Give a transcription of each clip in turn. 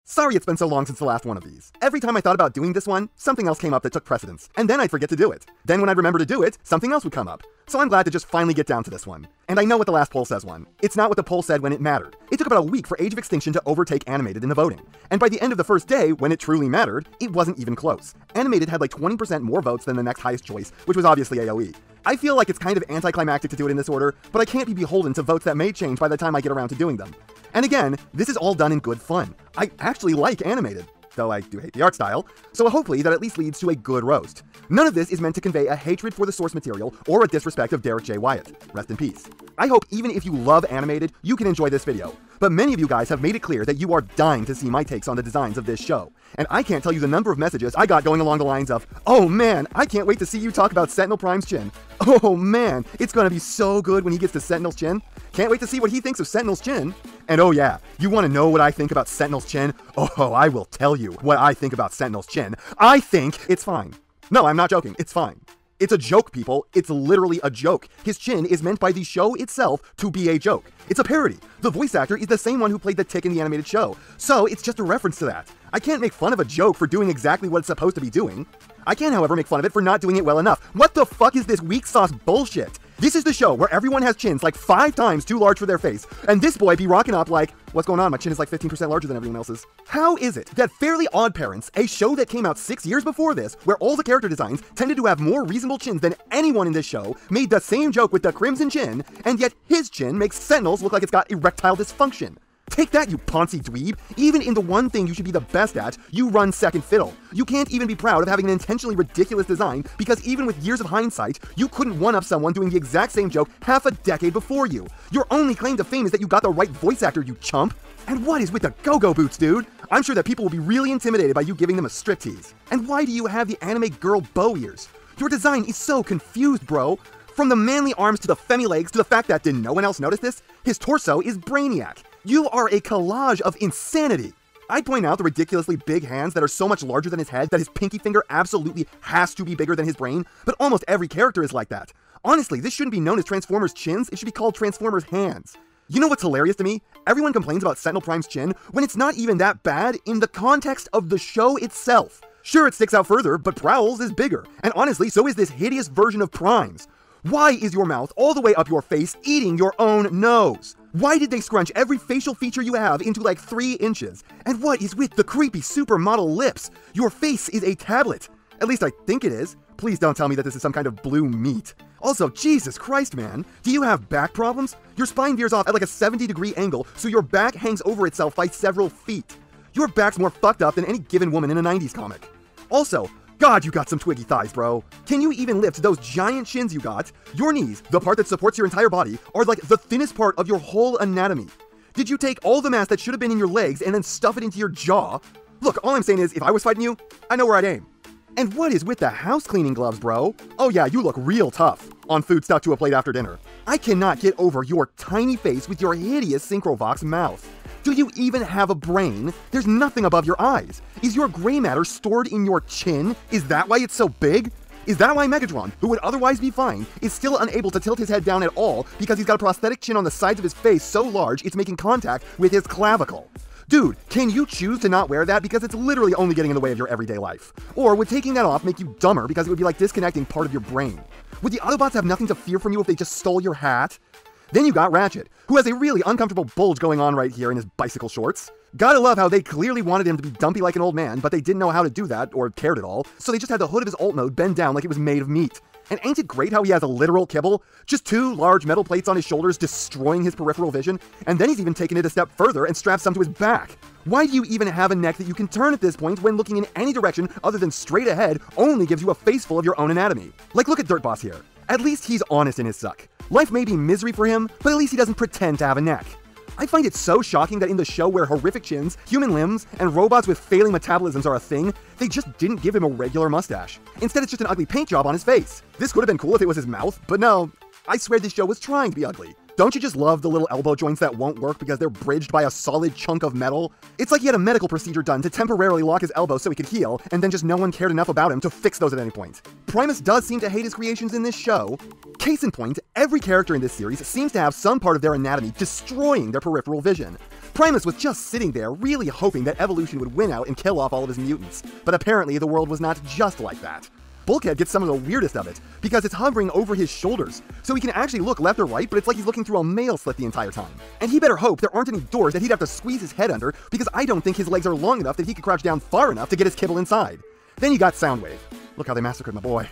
Sorry it's been so long since the last one of these. Every time I thought about doing this one, something else came up that took precedence, and then I'd forget to do it. Then when I'd remember to do it, something else would come up. So I'm glad to just finally get down to this one. And I know what the last poll says one. It's not what the poll said when it mattered. It took about a week for Age of Extinction to overtake Animated in the voting. And by the end of the first day, when it truly mattered, it wasn't even close. Animated had like 20% more votes than the next highest choice, which was obviously AoE. I feel like it's kind of anticlimactic to do it in this order, but I can't be beholden to votes that may change by the time I get around to doing them. And again, this is all done in good fun. I actually like Animated, though I do hate the art style, so hopefully that at least leads to a good roast. None of this is meant to convey a hatred for the source material or a disrespect of Derek J. Wyatt. Rest in peace. I hope even if you love Animated, you can enjoy this video. But many of you guys have made it clear that you are dying to see my takes on the designs of this show. And I can't tell you the number of messages I got going along the lines of, "Oh man, I can't wait to see you talk about Sentinel Prime's chin. Oh man, it's gonna be so good when he gets to Sentinel's chin. Can't wait to see what he thinks of Sentinel's chin. And oh yeah, you want to know what I think about Sentinel's chin? Oh, I will tell you what I think about Sentinel's chin. I think it's fine. No, I'm not joking, it's fine. It's a joke, people. It's literally a joke. His chin is meant by the show itself to be a joke. It's a parody. The voice actor is the same one who played the Tick in the animated show, so it's just a reference to that. I can't make fun of a joke for doing exactly what it's supposed to be doing. I can, however, make fun of it for not doing it well enough. What the fuck is this weak sauce bullshit? This is the show where everyone has chins like 5 times too large for their face, and this boy be rocking up like, "What's going on? My chin is like 15% larger than everyone else's." How is it that Fairly Odd Parents, a show that came out 6 years before this, where all the character designs tended to have more reasonable chins than anyone in this show, made the same joke with the crimson chin, and yet his chin makes Sentinel's look like it's got erectile dysfunction? Take that, you poncy dweeb! Even in the one thing you should be the best at, you run second fiddle. You can't even be proud of having an intentionally ridiculous design, because even with years of hindsight, you couldn't one-up someone doing the exact same joke half a decade before you. Your only claim to fame is that you got the right voice actor, you chump! And what is with the go-go boots, dude? I'm sure that people will be really intimidated by you giving them a striptease. And why do you have the anime girl bow ears? Your design is so confused, bro! From the manly arms to the femmy legs to the fact that, did no one else notice this? His torso is Brainiac. You are a collage of insanity. I'd point out the ridiculously big hands that are so much larger than his head that his pinky finger absolutely has to be bigger than his brain, but almost every character is like that. Honestly, this shouldn't be known as Transformers chins, it should be called Transformers hands. You know what's hilarious to me? Everyone complains about Sentinel Prime's chin when it's not even that bad in the context of the show itself. Sure, it sticks out further, but Prowl's is bigger, and honestly, so is this hideous version of Prime's. Why is your mouth all the way up your face eating your own nose? Why did they scrunch every facial feature you have into like 3 inches? And what is with the creepy supermodel lips? Your face is a tablet. At least I think it is. Please don't tell me that this is some kind of blue meat. Also, Jesus Christ, man. Do you have back problems? Your spine veers off at like a 70-degree angle, so your back hangs over itself by several feet. Your back's more fucked up than any given woman in a 90s comic. Also, God, you got some twiggy thighs, bro. Can you even lift those giant shins you got? Your knees, the part that supports your entire body, are like the thinnest part of your whole anatomy. Did you take all the mass that should have been in your legs and then stuff it into your jaw? Look, all I'm saying is, if I was fighting you, I know where I'd aim. And what is with the house cleaning gloves, bro? Oh yeah, you look real tough on food stuck to a plate after dinner. I cannot get over your tiny face with your hideous Synchrovox mouth. Do you even have a brain? There's nothing above your eyes. Is your gray matter stored in your chin? Is that why it's so big? Is that why Megatron, who would otherwise be fine, is still unable to tilt his head down at all because he's got a prosthetic chin on the sides of his face so large it's making contact with his clavicle? Dude, can you choose to not wear that because it's literally only getting in the way of your everyday life? Or would taking that off make you dumber because it would be like disconnecting part of your brain? Would the Autobots have nothing to fear from you if they just stole your hat? Then you got Ratchet, who has a really uncomfortable bulge going on right here in his bicycle shorts. Gotta love how they clearly wanted him to be dumpy like an old man, but they didn't know how to do that, or cared at all, so they just had the hood of his alt mode bend down like it was made of meat. And ain't it great how he has a literal kibble? Just 2 large metal plates on his shoulders destroying his peripheral vision, and then he's even taken it a step further and strapped some to his back. Why do you even have a neck that you can turn at this point when looking in any direction other than straight ahead only gives you a face full of your own anatomy? Like, look at Dirt Boss here. At least he's honest in his suck. Life may be misery for him, but at least he doesn't pretend to have a neck. I find it so shocking that in the show where horrific chins, human limbs, and robots with failing metabolisms are a thing, they just didn't give him a regular mustache. Instead, it's just an ugly paint job on his face. This would have been cool if it was his mouth, but no. I swear this show was trying to be ugly. Don't you just love the little elbow joints that won't work because they're bridged by a solid chunk of metal? It's like he had a medical procedure done to temporarily lock his elbow so he could heal, and then just no one cared enough about him to fix those at any point. Primus does seem to hate his creations in this show. Case in point, every character in this series seems to have some part of their anatomy destroying their peripheral vision. Primus was just sitting there, really hoping that evolution would win out and kill off all of his mutants. But apparently the world was not just like that. Bulkhead gets some of the weirdest of it, because it's hovering over his shoulders, so he can actually look left or right, but it's like he's looking through a mail slit the entire time. And he better hope there aren't any doors that he'd have to squeeze his head under, because I don't think his legs are long enough that he could crouch down far enough to get his kibble inside. Then you got Soundwave. Look how they massacred my boy.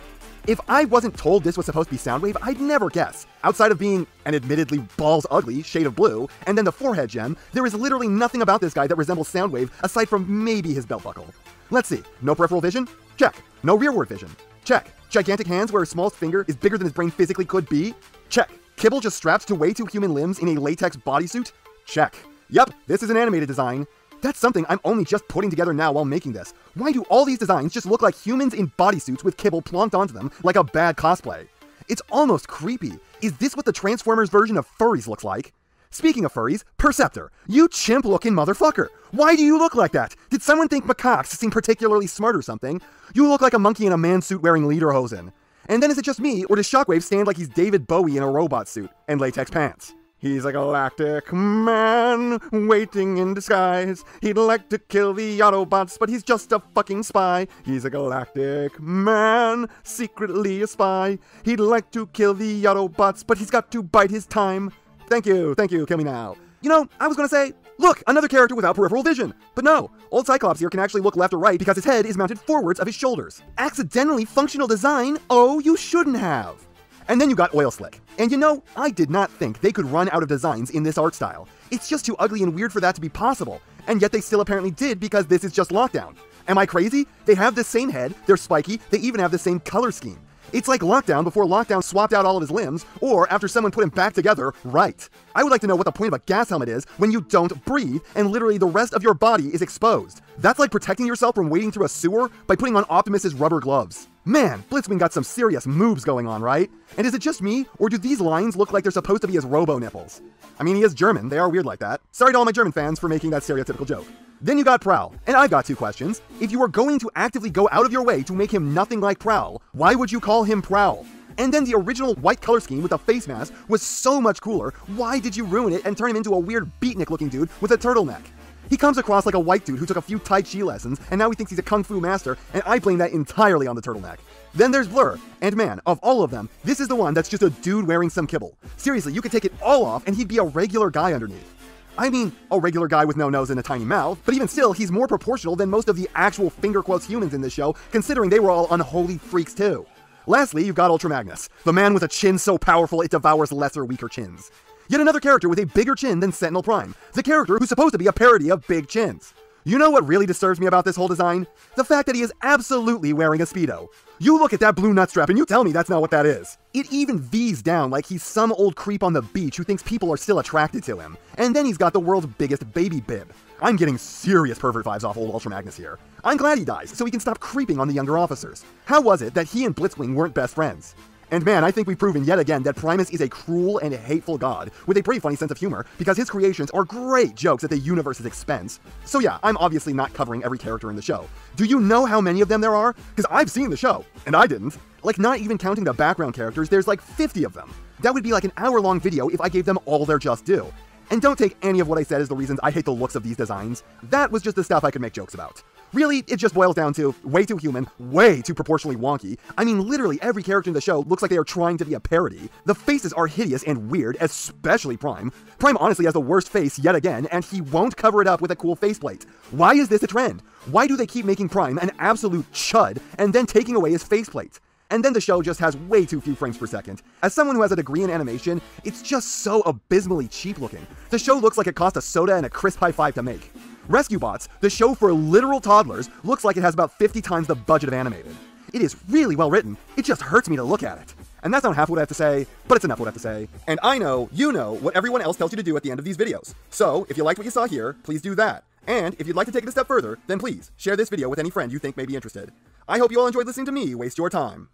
If I wasn't told this was supposed to be Soundwave, I'd never guess. Outside of being an admittedly balls ugly shade of blue, and then the forehead gem, there is literally nothing about this guy that resembles Soundwave aside from maybe his belt buckle. Let's see. No peripheral vision? Check. No rearward vision? Check. Gigantic hands where his smallest finger is bigger than his brain physically could be? Check. Kibble just strapped to way too human limbs in a latex bodysuit? Check. Yup, this is an animated design. That's something I'm only just putting together now while making this. Why do all these designs just look like humans in bodysuits with kibble plonked onto them like a bad cosplay? It's almost creepy. Is this what the Transformers version of furries looks like? Speaking of furries, Perceptor, you chimp-looking motherfucker. Why do you look like that? Did someone think macaques seem particularly smart or something? You look like a monkey in a man suit wearing lederhosen. And then is it just me, or does Shockwave stand like he's David Bowie in a robot suit and latex pants? He's a galactic man, waiting in disguise. He'd like to kill the Autobots, but he's just a fucking spy. He's a galactic man, secretly a spy. He'd like to kill the Autobots, but he's got to bide his time. Thank you, kill me now. You know, I was gonna say, look, another character without peripheral vision. But no, old Cyclops here can actually look left or right because his head is mounted forwards of his shoulders. Accidentally functional design? Oh, you shouldn't have. And then you got Oil Slick. And you know, I did not think they could run out of designs in this art style. It's just too ugly and weird for that to be possible. And yet they still apparently did because this is just Lockdown. Am I crazy? They have the same head, they're spiky, they even have the same color scheme. It's like Lockdown before Lockdown swapped out all of his limbs, or after someone put him back together right. I would like to know what the point of a gas helmet is when you don't breathe and literally the rest of your body is exposed. That's like protecting yourself from wading through a sewer by putting on Optimus's rubber gloves. Man, Blitzwing got some serious moves going on, right? And is it just me, or do these lines look like they're supposed to be his robo-nipples? I mean, he is German, they are weird like that. Sorry to all my German fans for making that stereotypical joke. Then you got Prowl, and I've got two questions. If you were going to actively go out of your way to make him nothing like Prowl, why would you call him Prowl? And then the original white color scheme with the face mask was so much cooler, why did you ruin it and turn him into a weird beatnik looking dude with a turtleneck? He comes across like a white dude who took a few Tai Chi lessons, and now he thinks he's a kung fu master, and I blame that entirely on the turtleneck. Then there's Blur, and man, of all of them, this is the one that's just a dude wearing some kibble. Seriously, you could take it all off and he'd be a regular guy underneath. I mean, a regular guy with no nose and a tiny mouth, but even still, he's more proportional than most of the actual finger quotes humans in this show, considering they were all unholy freaks too. Lastly, you've got Ultra Magnus, the man with a chin so powerful it devours lesser, weaker chins. Yet another character with a bigger chin than Sentinel Prime, the character who's supposed to be a parody of big chins. You know what really disturbs me about this whole design? The fact that he is absolutely wearing a Speedo. You look at that blue nut strap and you tell me that's not what that is. It even V's down like he's some old creep on the beach who thinks people are still attracted to him. And then he's got the world's biggest baby bib. I'm getting serious pervert vibes off old Ultra Magnus here. I'm glad he dies, so he can stop creeping on the younger officers. How was it that he and Blitzwing weren't best friends? And man, I think we've proven yet again that Primus is a cruel and hateful god with a pretty funny sense of humor because his creations are great jokes at the universe's expense. So yeah, I'm obviously not covering every character in the show. Do you know how many of them there are? Because I've seen the show, and I didn't. Like, not even counting the background characters, there's like 50 of them. That would be like an hour-long video if I gave them all their just due. And don't take any of what I said as the reasons I hate the looks of these designs. That was just the stuff I could make jokes about. Really, it just boils down to way too human, way too proportionally wonky. I mean, literally every character in the show looks like they are trying to be a parody. The faces are hideous and weird, especially Prime. Prime honestly has the worst face yet again, and he won't cover it up with a cool faceplate. Why is this a trend? Why do they keep making Prime an absolute chud and then taking away his faceplate? And then the show just has way too few frames per second. As someone who has a degree in animation, it's just so abysmally cheap looking. The show looks like it cost a soda and a crisp high five to make. Rescue Bots, the show for literal toddlers, looks like it has about 50 times the budget of animated. It is really well written, it just hurts me to look at it. And that's not half what I have to say, but it's enough what I have to say. And I know, you know, what everyone else tells you to do at the end of these videos. So, if you liked what you saw here, please do that. And if you'd like to take it a step further, then please, share this video with any friend you think may be interested. I hope you all enjoyed listening to me waste your time.